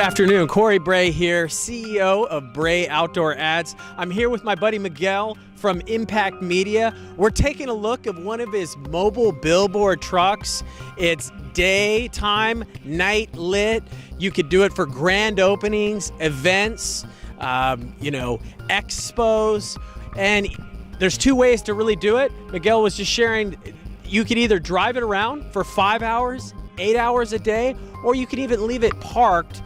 afternoon, Corey Bray here, CEO of Bray Outdoor Ads. I'm here with my buddy Miguel from Impact Media. We're taking a look at one of his mobile billboard trucks. It's daytime, night lit. You could do it for grand openings, events, expos, and there's two ways to really do it. Miguel was just sharing, you could either drive it around for 5 hours, 8 hours a day, or you could even leave it parked,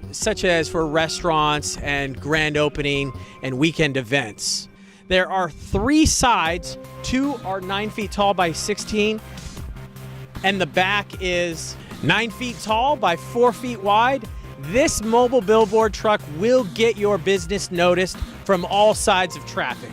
such as for restaurants and grand opening and weekend events. There are 3 sides. 2 are 9 feet tall by 16, and the back is 9 feet tall by 4 feet wide. This mobile billboard truck will get your business noticed from all sides of traffic.